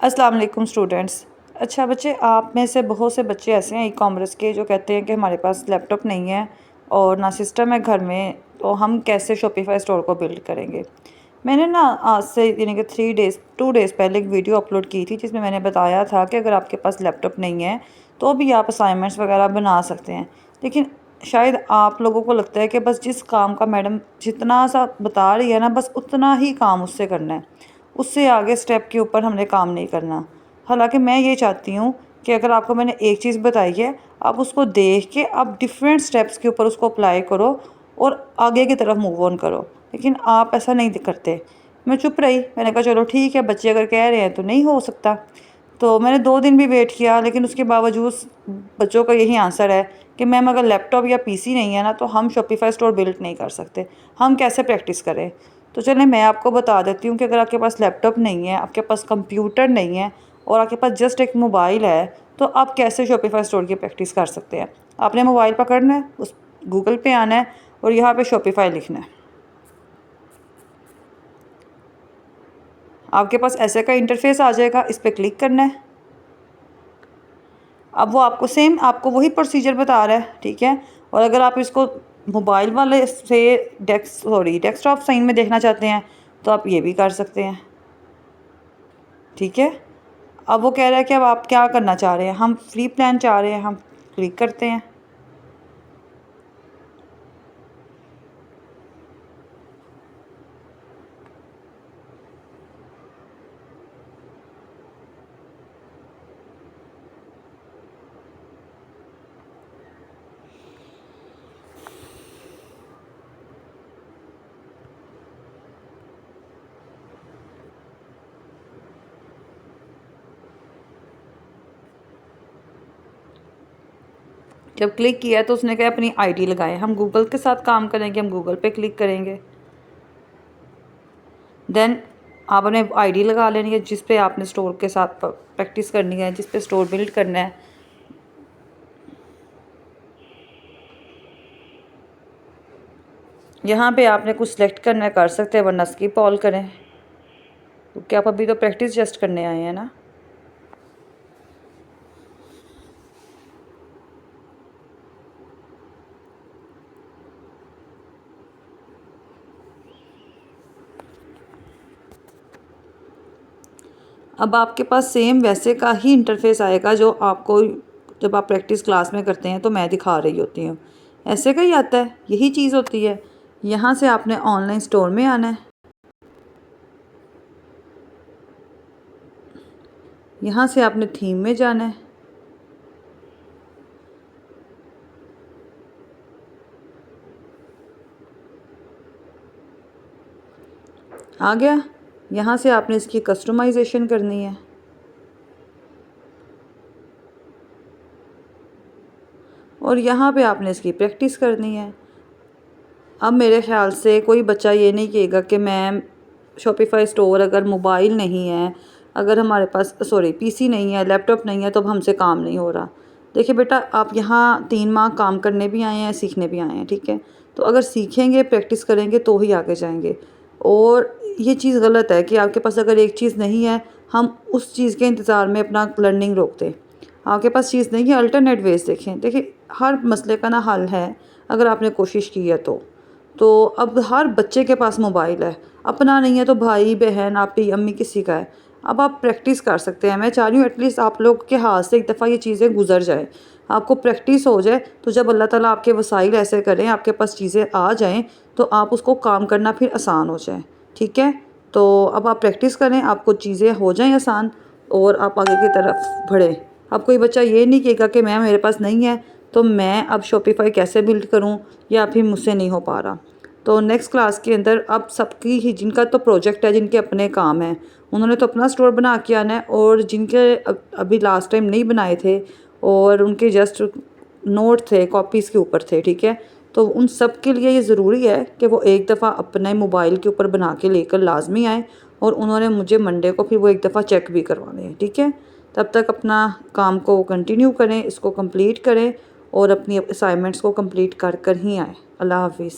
अस्सलाम वालेकुम स्टूडेंट्स। अच्छा बच्चे, आप में से बहुत से बच्चे ऐसे हैं ई कॉमर्स के जो कहते हैं कि हमारे पास लैपटॉप नहीं है और ना सिस्टम है घर में, तो हम कैसे शॉपिफाई स्टोर को बिल्ड करेंगे। मैंने ना आज से यानी कि 2 डेज़ पहले एक वीडियो अपलोड की थी जिसमें मैंने बताया था कि अगर आपके पास लैपटॉप नहीं है तो भी आप असाइनमेंट्स वगैरह बना सकते हैं। लेकिन शायद आप लोगों को लगता है कि बस जिस काम का मैडम जितना सा बता रही है ना, बस उतना ही काम उससे करना है, उससे आगे स्टेप के ऊपर हमने काम नहीं करना। हालांकि मैं ये चाहती हूँ कि अगर आपको मैंने एक चीज़ बताई है, आप उसको देख के आप डिफरेंट स्टेप्स के ऊपर उसको अप्लाई करो और आगे की तरफ मूव ऑन करो। लेकिन आप ऐसा नहीं करते। मैं चुप रही, मैंने कहा चलो ठीक है, बच्चे अगर कह रहे हैं तो नहीं हो सकता। तो मैंने 2 दिन भी वेट किया, लेकिन उसके बावजूद बच्चों का यही आंसर है कि मैम अगर लैपटॉप या पीसी नहीं है ना तो हम शॉपिफाई स्टोर बिल्ड नहीं कर सकते, हम कैसे प्रैक्टिस करें। तो चलें मैं आपको बता देती हूँ कि अगर आपके पास लैपटॉप नहीं है, आपके पास कंप्यूटर नहीं है और आपके पास जस्ट एक मोबाइल है, तो आप कैसे शॉपिफाई स्टोर की प्रैक्टिस कर सकते हैं। आपने मोबाइल पकड़ना है, उस गूगल पे आना है और यहाँ पे शॉपिफाई लिखना है। आपके पास ऐसे का इंटरफेस आ जाएगा, इस पर क्लिक करना है। अब वो आपको वही प्रोसीजर बता रहा है, ठीक है। और अगर आप इसको मोबाइल वाले से डेस्कटॉप साइन में देखना चाहते हैं तो आप ये भी कर सकते हैं, ठीक है। अब वो कह रहा है कि अब आप क्या करना चाह रहे हैं, हम फ्री प्लान चाह रहे हैं, हम क्लिक करते हैं। जब क्लिक किया तो उसने कहा अपनी आईडी लगाएं। हम गूगल के साथ काम करेंगे, हम गूगल पे क्लिक करेंगे। देन आपने आईडी लगा लेनी है जिस पे आपने स्टोर के साथ प्रैक्टिस करनी है, जिस पे स्टोर बिल्ड करना है। यहाँ पे आपने कुछ सिलेक्ट करना है, कर सकते हैं, वरना स्किप ऑल करें, क्योंकि आप अभी तो प्रैक्टिस जस्ट करने आए हैं ना। अब आपके पास सेम वैसे का ही इंटरफेस आएगा जो आपको जब आप प्रैक्टिस क्लास में करते हैं तो मैं दिखा रही होती हूँ। ऐसे का ही आता है, यही चीज़ होती है। यहाँ से आपने ऑनलाइन स्टोर में आना है, यहाँ से आपने थीम में जाना है, आ गया। यहाँ से आपने इसकी कस्टमाइजेशन करनी है और यहाँ पे आपने इसकी प्रैक्टिस करनी है। अब मेरे ख़्याल से कोई बच्चा ये नहीं कहेगा कि मैम शॉपिफाई स्टोर अगर मोबाइल नहीं है, अगर हमारे पास पीसी नहीं है, लैपटॉप नहीं है, तो अब हमसे काम नहीं हो रहा। देखिए बेटा, आप यहाँ 3 माह काम करने भी आए हैं, सीखने भी आए हैं, ठीक है। तो अगर सीखेंगे, प्रैक्टिस करेंगे तो ही आगे जाएंगे। और ये चीज़ गलत है कि आपके पास अगर एक चीज़ नहीं है, हम उस चीज़ के इंतज़ार में अपना लर्निंग रोक दें। आपके पास चीज़ नहीं है, अल्टरनेट वेज देखें। देखिए हर मसले का ना हल है अगर आपने कोशिश की है तो अब हर बच्चे के पास मोबाइल है, अपना नहीं है तो भाई बहन आपकी अम्मी किसी का है। अब आप प्रैक्टिस कर सकते हैं। मैं चाह रही हूँ एटलीस्ट आप लोग के हाथ से एक दफ़ा ये चीज़ें गुजर जाए, आपको प्रैक्टिस हो जाए। तो जब अल्लाह ताला आपके वसाइल ऐसे करें, आपके पास चीज़ें आ जाएं, तो आप उसको काम करना फिर आसान हो जाए, ठीक है। तो अब आप प्रैक्टिस करें, आपको चीज़ें हो जाएं आसान और आप आगे की तरफ बढ़ें। अब कोई बच्चा ये नहीं कहेगा कि मैम मेरे पास नहीं है तो मैं अब शॉपिफाई कैसे बिल्ड करूं या फिर मुझसे नहीं हो पा रहा। तो नेक्स्ट क्लास के अंदर अब सबकी ही, जिनका तो प्रोजेक्ट है, जिनके अपने काम हैं, उन्होंने तो अपना स्टोर बना के आना है। और जिनके अभी लास्ट टाइम नहीं बनाए थे और उनके जस्ट नोट थे, कॉपीज़ के ऊपर थे, ठीक है। तो उन सब के लिए ये ज़रूरी है कि वो एक दफ़ा अपने मोबाइल के ऊपर बना के लेकर लाजमी आए। और उन्होंने मुझे मंडे को फिर वो एक दफ़ा चेक भी करवाने हैं, ठीक है। तब तक अपना काम को कंटिन्यू करें, इसको कंप्लीट करें और अपनी असाइनमेंट्स को कंप्लीट कर कर ही आएँ। अल्लाह हाफिज़।